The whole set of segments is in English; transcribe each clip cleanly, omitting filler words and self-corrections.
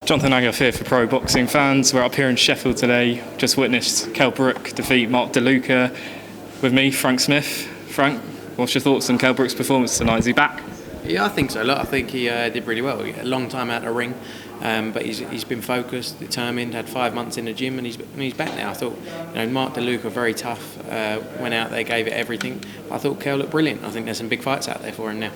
Jonathan Aguff here for Pro Boxing Fans. We're up here in Sheffield today. Just witnessed Kell Brook defeat Mark De Luca. With me, Frank Smith. Frank, what's your thoughts on Kell Brook's performance tonight? Is he back? Yeah, I think so. Look, I think he did really well. He had a long time out of the ring, but he's been focused, determined. Had 5 months in the gym, and he's back now. I thought, Mark De Luca very tough. Went out there, gave it everything. I thought Kell looked brilliant. I think there's some big fights out there for him now.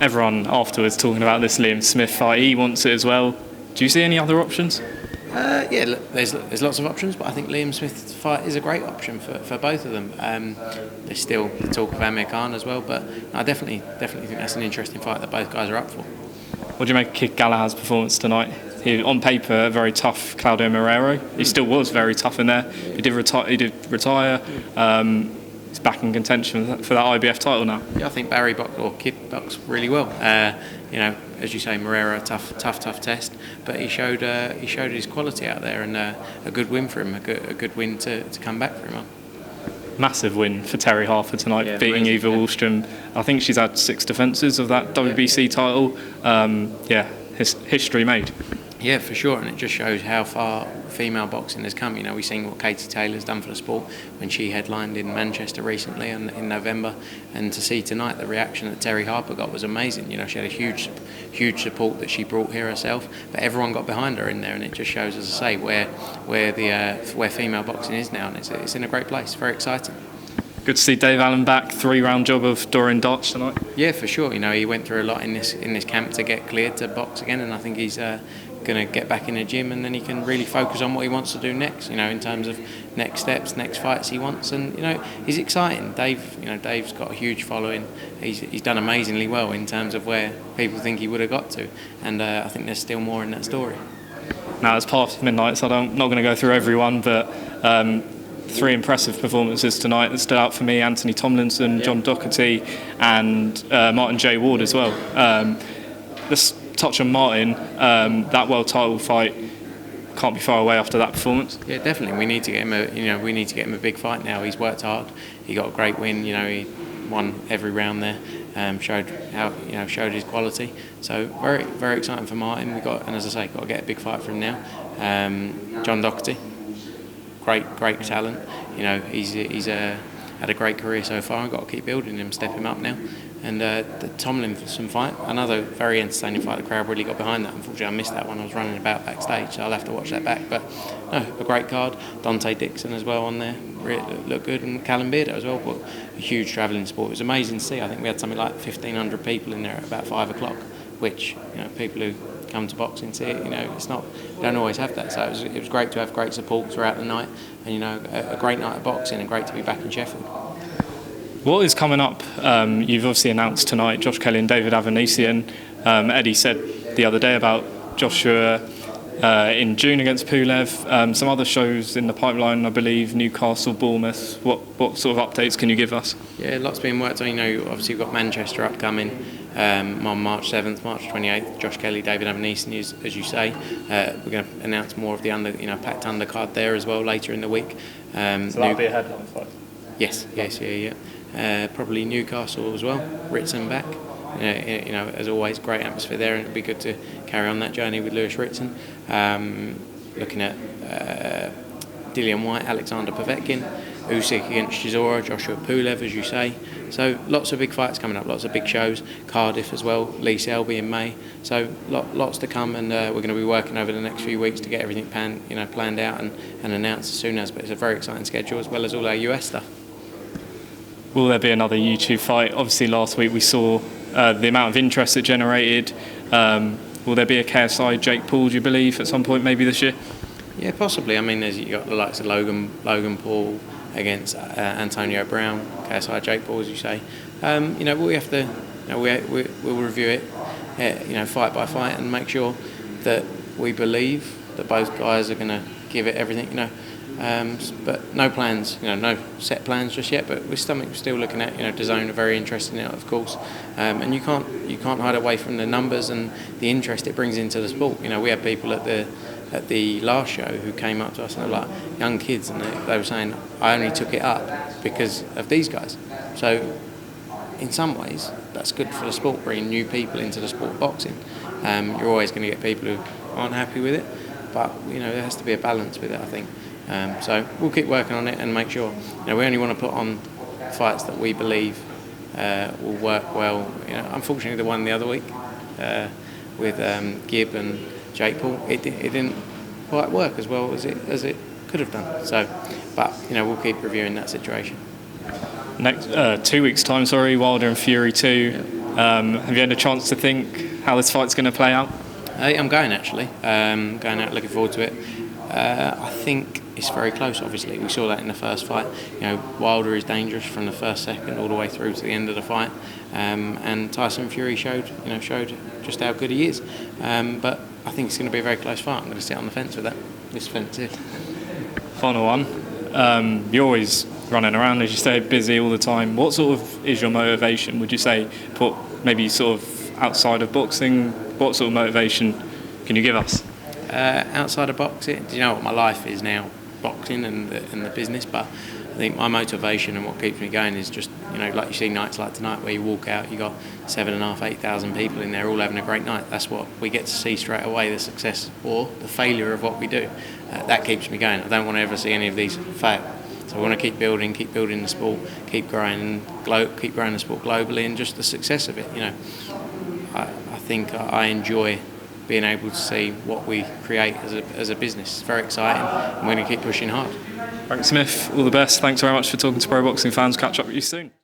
Everyone afterwards talking about this Liam Smith fight. He wants it as well. Do you see any other options? Yeah, look, there's lots of options, but I think Liam Smith's fight is a great option for both of them. There's still the talk of Amir Khan as well, but I definitely think that's an interesting fight that both guys are up for. What do you make of Kid Galahad's performance tonight? He, on paper, a very tough Galahad-Marrero. He still was very tough in there. He did retire. He's back in contention for that IBF title now. Yeah, I think Kid boxed really well. As you say, Marrero, tough test, but he showed his quality out there, and a good win for him, a good win to come back for him. Massive win for Terry Harper tonight, beating Harper-Wahlstrom. I think she's had 6 defences of that WBC title. History made. Yeah, for sure, and it just shows how far female boxing has come. We've seen what Katie Taylor's done for the sport when she headlined in Manchester recently in November, and to see tonight the reaction that Terry Harper got was amazing. She had a huge support that she brought here herself, but everyone got behind her in there, and it just shows, as I say, where female boxing is now, and it's in a great place. Very exciting. Good to see Dave Allen back. 3-round job of Dorian Darch tonight. Yeah, for sure. He went through a lot in this camp to get cleared to box again, and I think he's going to get back in the gym, and then he can really focus on what he wants to do next. In terms of next steps, next fights he wants, and he's exciting. Dave's got a huge following. He's done amazingly well in terms of where people think he would have got to, and I think there's still more in that story. Now, it's past midnight, so I'm not going to go through everyone, but 3 impressive performances tonight that stood out for me: Anthony Tomlinson, John Doherty, and Martin J. Ward as well. Let's touch on Martin. That world title fight can't be far away after that performance. Yeah, definitely. We need to get him a big fight now. He's worked hard. He got a great win. He won every round there. Showed showed his quality. So very, very exciting for Martin. And as I say, got to get a big fight from him now. John Doherty, great talent. He's had a great career so far. I've got to keep building him, step him up now. And the Tomlinson fight, another very entertaining fight. The crowd really got behind that. Unfortunately, I missed that one. I was running about backstage, so I'll have to watch that back. But no, a great card. Dante Dixon as well on there, looked good, and Callum Beardo as well. But a huge travelling sport. It was amazing to see. I think we had something like 1,500 people in there at about 5 o'clock, which people who come to boxing see it. It's not, don't always have that. So it was great to have great support throughout the night, and a great night of boxing, and great to be back in Sheffield. What is coming up? You've obviously announced tonight Josh Kelly and David Avanesian. Eddie said the other day about Joshua in June against Pulev. Some other shows in the pipeline, I believe, Newcastle, Bournemouth. What sort of updates can you give us? Yeah, lots being worked on. Obviously we've got Manchester upcoming on March 7th, March 28th. Josh Kelly, David Avanesian, as you say. We're going to announce more of the packed undercard there as well later in the week. So that'll be a headline fight. Yes, yeah. Probably Newcastle as well. Ritson back. As always, great atmosphere there, and it'll be good to carry on that journey with Lewis Ritson. Looking at Dillian White, Alexander Povetkin, Usyk against Chisora, Joshua Pulev, as you say. So lots of big fights coming up, lots of big shows. Cardiff as well, Lee Selby in May. So lots to come, and we're going to be working over the next few weeks to get everything planned out and announced as soon as. But it's a very exciting schedule, as well as all our US stuff. Will there be another YouTube fight? Obviously, last week we saw the amount of interest it generated. Will there be a KSI Jake Paul, do you believe, at some point maybe this year? Yeah, possibly. I mean, you've got the likes of Logan Paul against Antonio Brown, KSI Jake Paul, as you say. We have to, we'll review it, fight by fight, and make sure that we believe that both guys are going to give it everything, but no plans, no set plans just yet. But we're still looking at, DAZN are very interested in it, of course, and you can't hide away from the numbers and the interest it brings into the sport. We had people at the last show who came up to us and they were like young kids, and they were saying, I only took it up because of these guys. So in some ways, that's good for the sport, bringing new people into the sport of boxing. You're always going to get people who aren't happy with it. But there has to be a balance with it, I think. So we'll keep working on it and make sure. We only want to put on fights that we believe will work well. Unfortunately, the one the other week with Gibb and Jake Paul, it didn't quite work as well as it could have done. So, but we'll keep reviewing that situation. Next 2 weeks' time, Wilder and Fury 2. Have you had a chance to think how this fight's going to play out? I'm going actually. Going out, looking forward to it. I think it's very close. Obviously, we saw that in the first fight. Wilder is dangerous from the first second all the way through to the end of the fight, and Tyson Fury showed just how good he is. But I think it's going to be a very close fight. I'm going to sit on the fence with that. This fence here. Final one. You're always running around, as you say, busy all the time. What sort of is your motivation? Would you say, maybe sort of outside of boxing? What sort of motivation can you give us? Outside of boxing, do you know what my life is now? Boxing and the business, but I think my motivation and what keeps me going is just, like you see nights like tonight where you walk out, you got 7,500, 8,000 people in there all having a great night. That's what we get to see straight away, the success or the failure of what we do. That keeps me going. I don't want to ever see any of these fail. So I want to keep building the sport, keep growing the sport globally, and just the success of it. I think I enjoy being able to see what we create as a business. It's very exciting, and we're going to keep pushing hard. Frank Smith, all the best. Thanks very much for talking to Pro Boxing fans. Catch up with you soon.